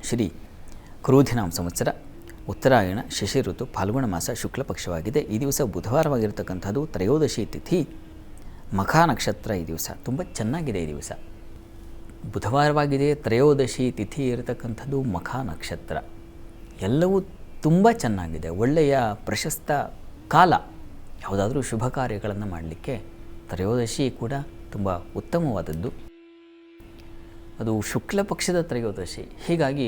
ಶ್ರೀ ಕ್ರೋಧಿನಾಮ ಸಂವತ್ಸರ ಉತ್ತರಾಯಣ ಶಶಿ ಋತು ಫಾಲ್ಗುಣ ಮಾಸ ಶುಕ್ಲ ಪಕ್ಷವಾಗಿದೆ. ಈ ದಿವಸ ಬುಧವಾರವಾಗಿರ್ತಕ್ಕಂಥದ್ದು. ತ್ರಯೋದಶಿ ತಿಥಿ ಮಖಾ ನಕ್ಷತ್ರ. ಈ ದಿವಸ ತುಂಬ ಚೆನ್ನಾಗಿದೆ. ಈ ದಿವಸ ಬುಧವಾರವಾಗಿದೆ, ತ್ರಯೋದಶಿ ತಿಥಿ ಇರತಕ್ಕಂಥದ್ದು, ಮಖಾ ನಕ್ಷತ್ರ. ಎಲ್ಲವೂ ತುಂಬ ಚೆನ್ನಾಗಿದೆ. ಒಳ್ಳೆಯ ಪ್ರಶಸ್ತ ಕಾಲ ಯಾವುದಾದ್ರೂ ಶುಭ ಕಾರ್ಯಗಳನ್ನು ಮಾಡಲಿಕ್ಕೆ ತ್ರಯೋದಶಿ ಕೂಡ ತುಂಬ ಉತ್ತಮವಾದದ್ದು. ಅದು ಶುಕ್ಲ ಪಕ್ಷದ ತ್ರಯೋದಶಿ. ಹೀಗಾಗಿ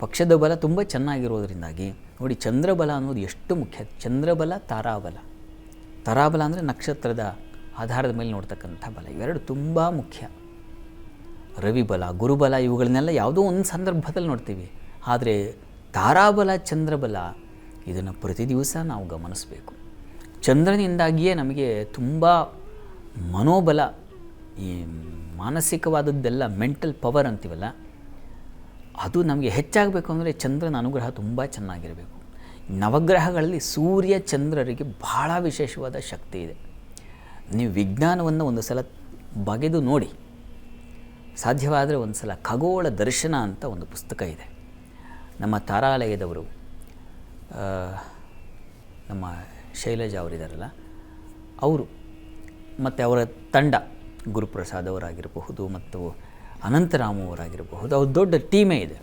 ಪಕ್ಷದ ಬಲ ತುಂಬ ಚೆನ್ನಾಗಿರೋದರಿಂದಾಗಿ ನೋಡಿ, ಚಂದ್ರಬಲ ಅನ್ನೋದು ಎಷ್ಟು ಮುಖ್ಯ. ಚಂದ್ರಬಲ, ತಾರಾಬಲ. ತಾರಾಬಲ ಅಂದರೆ ನಕ್ಷತ್ರದ ಆಧಾರದ ಮೇಲೆ ನೋಡ್ತಕ್ಕಂಥ ಬಲ. ಇವೆರಡು ತುಂಬ ಮುಖ್ಯ. ರವಿಬಲ, ಗುರುಬಲ ಇವುಗಳನ್ನೆಲ್ಲ ಯಾವುದೋ ಒಂದು ಸಂದರ್ಭದಲ್ಲಿ ನೋಡ್ತೀವಿ. ಆದರೆ ತಾರಾಬಲ, ಚಂದ್ರಬಲ ಇದನ್ನು ಪ್ರತಿ ದಿವಸ ನಾವು ಗಮನಿಸಬೇಕು. ಚಂದ್ರನಿಂದಾಗಿಯೇ ನಮಗೆ ತುಂಬ ಮನೋಬಲ, ಈ ಮಾನಸಿಕವಾದದ್ದೆಲ್ಲ ಮೆಂಟಲ್ ಪವರ್ ಅಂತೀವಲ್ಲ, ಅದು ನಮಗೆ ಹೆಚ್ಚಾಗಬೇಕು ಅಂದರೆ ಚಂದ್ರನ ಅನುಗ್ರಹ ತುಂಬ ಚೆನ್ನಾಗಿರಬೇಕು. ನವಗ್ರಹಗಳಲ್ಲಿ ಸೂರ್ಯ ಚಂದ್ರರಿಗೆ ಬಹಳ ವಿಶೇಷವಾದ ಶಕ್ತಿ ಇದೆ. ನೀವು ವಿಜ್ಞಾನವನ್ನು ಒಂದು ಸಲ ಬಗೆದು ನೋಡಿ. ಸಾಧ್ಯವಾದರೆ ಒಂದು ಸಲ ಖಗೋಳ ದರ್ಶನ ಅಂತ ಒಂದು ಪುಸ್ತಕ ಇದೆ. ನಮ್ಮ ತಾರಾಲಯದವರು, ನಮ್ಮ ಶೈಲಜಾ ಅವರಿದ್ದಾರಲ್ಲ, ಅವರು ಮತ್ತು ಅವರ ತಂಡ, ಗುರುಪ್ರಸಾದ್ ಅವರಾಗಿರಬಹುದು ಮತ್ತು ಅನಂತರಾಮು ಅವರಾಗಿರಬಹುದು, ಅವ್ರ ದೊಡ್ಡ ಟೀಮೇ ಇದೆ.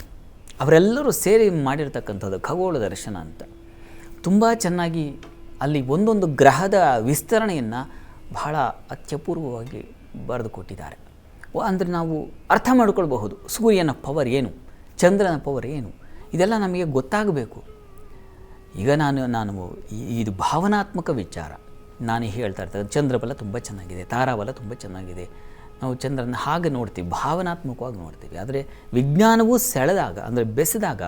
ಅವರೆಲ್ಲರೂ ಸೇರಿ ಮಾಡಿರ್ತಕ್ಕಂಥದ್ದು ಖಗೋಳ ದರ್ಶನ ಅಂತ. ತುಂಬ ಚೆನ್ನಾಗಿ ಅಲ್ಲಿ ಒಂದೊಂದು ಗ್ರಹದ ವಿಸ್ತರಣೆಯನ್ನು ಬಹಳ ಅತ್ಯಪೂರ್ವವಾಗಿ ಬರೆದು ಕೊಟ್ಟಿದ್ದಾರೆ. ಅಂದರೆ ನಾವು ಅರ್ಥ ಮಾಡ್ಕೊಳ್ಬಹುದು ಸೂರ್ಯನ ಪವರ್ ಏನು, ಚಂದ್ರನ ಪವರ್ ಏನು, ಇದೆಲ್ಲ ನಮಗೆ ಗೊತ್ತಾಗಬೇಕು. ಈಗ ನಾನು ಇದು ಭಾವನಾತ್ಮಕ ವಿಚಾರ. ನಾನು ಹೇಳ್ತಾ ಇರ್ತಕ್ಕಂಥ ಚಂದ್ರಬಲ ತುಂಬ ಚೆನ್ನಾಗಿದೆ, ತಾರಾಬಲ ತುಂಬ ಚೆನ್ನಾಗಿದೆ. ನಾವು ಚಂದ್ರನ ಹಾಗೆ ನೋಡ್ತೀವಿ, ಭಾವನಾತ್ಮಕವಾಗಿ ನೋಡ್ತೀವಿ. ಆದರೆ ವಿಜ್ಞಾನವೂ ಸೆಳೆದಾಗ, ಅಂದರೆ ಬೆಸೆದಾಗ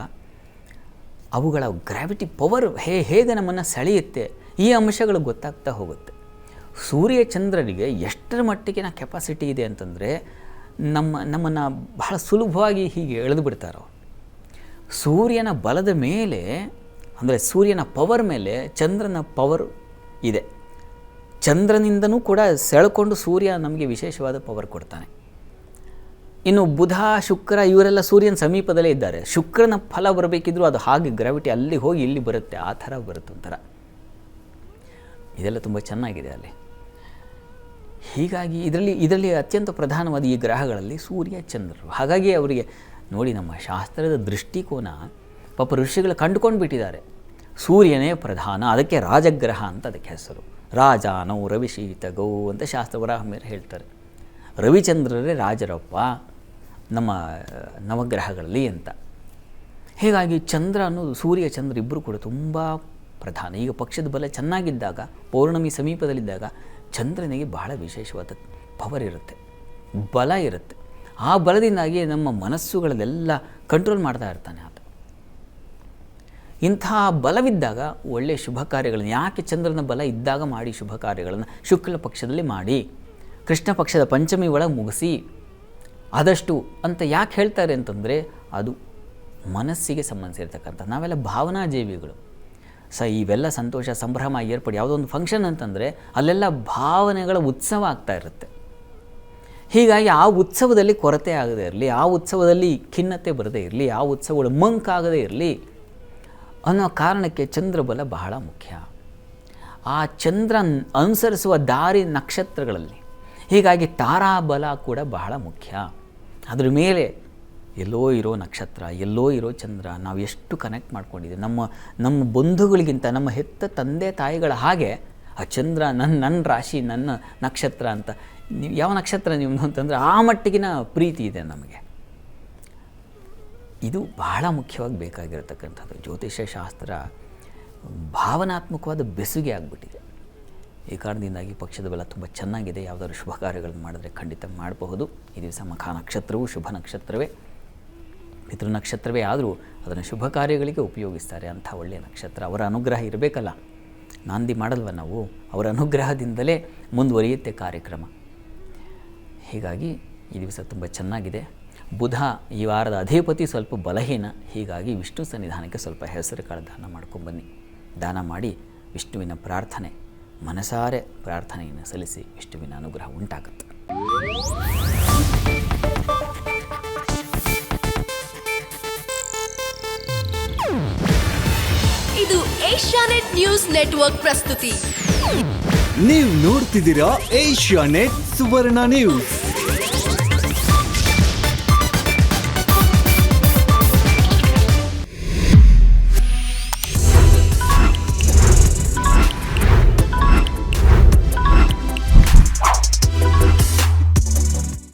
ಅವುಗಳ ಗ್ರಾವಿಟಿ ಪವರ್ ಹೇಗೆ ನಮ್ಮನ್ನು ಸೆಳೆಯುತ್ತೆ, ಈ ಅಂಶಗಳು ಗೊತ್ತಾಗ್ತಾ ಹೋಗುತ್ತೆ. ಸೂರ್ಯ ಚಂದ್ರರಿಗೆ ಎಷ್ಟರ ಮಟ್ಟಿಗಿನ ಕೆಪಾಸಿಟಿ ಇದೆ ಅಂತಂದರೆ ನಮ್ಮನ್ನು ಬಹಳ ಸುಲಭವಾಗಿ ಹೀಗೆ ಎಳೆದು ಬಿಡ್ತಾರೆ ಅವರು. ಸೂರ್ಯನ ಬಲದ ಮೇಲೆ, ಅಂದರೆ ಸೂರ್ಯನ ಪವರ್ ಮೇಲೆ ಚಂದ್ರನ ಪವರ್ ಇದೆ. ಚಂದ್ರನಿಂದನೂ ಕೂಡ ಸೆಳ್ಕೊಂಡು ಸೂರ್ಯ ನಮಗೆ ವಿಶೇಷವಾದ ಪವರ್ ಕೊಡ್ತಾನೆ. ಇನ್ನು ಬುಧ, ಶುಕ್ರ ಇವರೆಲ್ಲ ಸೂರ್ಯನ ಸಮೀಪದಲ್ಲೇ ಇದ್ದಾರೆ. ಶುಕ್ರನ ಫಲ ಬರಬೇಕಿದ್ರೂ ಅದು ಹಾಗೆ ಗ್ರಾವಿಟಿ ಅಲ್ಲಿ ಹೋಗಿ ಇಲ್ಲಿ ಬರುತ್ತೆ, ಆ ಥರ ಬರುತ್ತೆ ಒಂಥರ. ಇದೆಲ್ಲ ತುಂಬ ಚೆನ್ನಾಗಿದೆ ಅಲ್ಲಿ. ಹೀಗಾಗಿ ಇದರಲ್ಲಿ ಅತ್ಯಂತ ಪ್ರಧಾನವಾದ ಈ ಗ್ರಹಗಳಲ್ಲಿ ಸೂರ್ಯ ಚಂದ್ರರು. ಹಾಗಾಗಿ ಅವರಿಗೆ ನೋಡಿ, ನಮ್ಮ ಶಾಸ್ತ್ರದ ದೃಷ್ಟಿಕೋನ ಪಾಪ ಋಷಿಗಳು ಕಂಡುಕೊಂಡು ಬಿಟ್ಟಿದ್ದಾರೆ. ಸೂರ್ಯನೇ ಪ್ರಧಾನ, ಅದಕ್ಕೆ ರಾಜಗ್ರಹ ಅಂತ ಅದಕ್ಕೆ ಹೆಸರು. ರಾಜಾನೋ ರವಿಶೀತ ಗೌ ಅಂತ ಶಾಸ್ತ್ರವರಾಹ ಮೇಲೆ ಹೇಳ್ತಾರೆ. ರವಿಚಂದ್ರರೇ ರಾಜರಪ್ಪ ನಮ್ಮ ನವಗ್ರಹಗಳಲ್ಲಿ ಅಂತ. ಹೀಗಾಗಿ ಚಂದ್ರ ಅನ್ನೋದು, ಸೂರ್ಯ ಚಂದ್ರ ಇಬ್ಬರು ಕೂಡ ತುಂಬ ಪ್ರಧಾನ. ಈಗ ಪಕ್ಷದ ಬಲ ಚೆನ್ನಾಗಿದ್ದಾಗ, ಪೌರ್ಣಮಿ ಸಮೀಪದಲ್ಲಿದ್ದಾಗ ಚಂದ್ರನಿಗೆ ಬಹಳ ವಿಶೇಷವಾದ ಪವರ್ ಇರುತ್ತೆ, ಬಲ ಇರುತ್ತೆ. ಆ ಬಲದಿಂದಾಗಿ ನಮ್ಮ ಮನಸ್ಸುಗಳಲ್ಲೆಲ್ಲ ಕಂಟ್ರೋಲ್ ಮಾಡ್ತಾ ಇರ್ತಾನೆ ಆತ. ಇಂಥ ಬಲವಿದ್ದಾಗ ಒಳ್ಳೆಯ ಶುಭ ಕಾರ್ಯಗಳನ್ನು, ಯಾಕೆ ಚಂದ್ರನ ಬಲ ಇದ್ದಾಗ ಮಾಡಿ ಶುಭ ಕಾರ್ಯಗಳನ್ನು ಶುಕ್ಲ ಪಕ್ಷದಲ್ಲಿ ಮಾಡಿ, ಕೃಷ್ಣ ಪಕ್ಷದ ಪಂಚಮಿ ಒಳಗೆ ಮುಗಿಸಿ ಆದಷ್ಟು ಅಂತ ಯಾಕೆ ಹೇಳ್ತಾರೆ ಅಂತಂದರೆ, ಅದು ಮನಸ್ಸಿಗೆ ಸಂಬಂಧಿಸಿರ್ತಕ್ಕಂಥ, ನಾವೆಲ್ಲ ಭಾವನಾ ಜೀವಿಗಳು. ಇವೆಲ್ಲ ಸಂತೋಷ, ಸಂಭ್ರಮ, ಏರ್ಪಡಿ ಯಾವುದೋ ಒಂದು ಫಂಕ್ಷನ್ ಅಂತಂದರೆ ಅಲ್ಲೆಲ್ಲ ಭಾವನೆಗಳ ಉತ್ಸವ ಆಗ್ತಾ ಇರುತ್ತೆ. ಹೀಗಾಗಿ ಆ ಉತ್ಸವದಲ್ಲಿ ಕೊರತೆ ಆಗದೇ ಇರಲಿ, ಆ ಉತ್ಸವದಲ್ಲಿ ಖಿನ್ನತೆ ಬರದೇ ಇರಲಿ, ಆ ಉತ್ಸವಗಳು ಮಂಕಾಗದೇ ಇರಲಿ ಅನ್ನೋ ಕಾರಣಕ್ಕೆ ಚಂದ್ರಬಲ ಬಹಳ ಮುಖ್ಯ. ಆ ಚಂದ್ರ ಅನುಸರಿಸುವ ದಾರಿ ನಕ್ಷತ್ರಗಳಲ್ಲಿ. ಹೀಗಾಗಿ ತಾರಾಬಲ ಕೂಡ ಬಹಳ ಮುಖ್ಯ. ಅದ್ರ ಮೇಲೆ ಎಲ್ಲೋ ಇರೋ ನಕ್ಷತ್ರ, ಎಲ್ಲೋ ಇರೋ ಚಂದ್ರ ನಾವು ಎಷ್ಟು ಕನೆಕ್ಟ್ ಮಾಡ್ಕೊಂಡಿದ್ದೀವಿ. ನಮ್ಮ ಬಂಧುಗಳಿಗಿಂತ ನಮ್ಮ ಹೆತ್ತ ತಂದೆ ತಾಯಿಗಳ ಹಾಗೆ ಆ ಚಂದ್ರ ನನ್ನ ರಾಶಿ, ನನ್ನ ನಕ್ಷತ್ರ ಅಂತ. ನೀವು ಯಾವ ನಕ್ಷತ್ರ ನಿಮ್ಮದು ಅಂತಂದರೆ ಆ ಮಟ್ಟಿಗಿನ ಪ್ರೀತಿ ಇದೆ ನಮಗೆ. ಇದು ಬಹಳ ಮುಖ್ಯವಾಗಿ ಬೇಕಾಗಿರತಕ್ಕಂಥದ್ದು. ಜ್ಯೋತಿಷ್ಯ ಶಾಸ್ತ್ರ ಭಾವನಾತ್ಮಕವಾದ ಬೆಸುಗೆ ಆಗಿಬಿಟ್ಟಿದೆ. ಈ ಕಾರಣದಿಂದಾಗಿ ಪಕ್ಷದ ಬಲ ತುಂಬ ಚೆನ್ನಾಗಿದೆ. ಯಾವುದಾದ್ರು ಶುಭ ಕಾರ್ಯಗಳನ್ನು ಮಾಡಿದ್ರೆ ಖಂಡಿತ ಮಾಡಬಹುದು. ಈ ದಿವಸ ಮಖಾ ನಕ್ಷತ್ರವು ಶುಭ ನಕ್ಷತ್ರವೇ, ಪಿತೃ ನಕ್ಷತ್ರವೇ ಆದರೂ ಅದನ್ನು ಶುಭ ಕಾರ್ಯಗಳಿಗೆ ಉಪಯೋಗಿಸ್ತಾರೆ. ಅಂಥ ಒಳ್ಳೆಯ ನಕ್ಷತ್ರ. ಅವರ ಅನುಗ್ರಹ ಇರಬೇಕಲ್ಲ, ನಾಂದಿ ಮಾಡಲ್ವ ನಾವು, ಅವರ ಅನುಗ್ರಹದಿಂದಲೇ ಮುಂದುವರಿಯುತ್ತೆ ಕಾರ್ಯಕ್ರಮ. ಹೀಗಾಗಿ ಈ ದಿವಸ ತುಂಬ ಚೆನ್ನಾಗಿದೆ. ಬುಧ ಈ ವಾರದ ಅಧಿಪತಿ ಸ್ವಲ್ಪ ಬಲಹೀನ. ಹೀಗಾಗಿ ವಿಷ್ಣು ಸನ್ನಿಧಾನಕ್ಕೆ ಸ್ವಲ್ಪ ಹೆಸರು ಕಾಳು ದಾನ ಮಾಡ್ಕೊಂಬನ್ನಿ. ದಾನ ಮಾಡಿ ವಿಷ್ಣುವಿನ ಪ್ರಾರ್ಥನೆ, ಮನಸಾರೆ ಪ್ರಾರ್ಥನೆಯನ್ನು ಸಲ್ಲಿಸಿ ವಿಷ್ಣುವಿನ ಅನುಗ್ರಹ ಉಂಟಾಗುತ್ತೆ. ಇದು ಏಷ್ಯಾನೆಟ್ ನ್ಯೂಸ್ ನೆಟ್ವರ್ಕ್ ಪ್ರಸ್ತುತಿ. ನೀವು ನೋಡ್ತಿದ್ದೀರಾ ಏಷ್ಯಾನೆಟ್ ಸುವರ್ಣ ನ್ಯೂಸ್.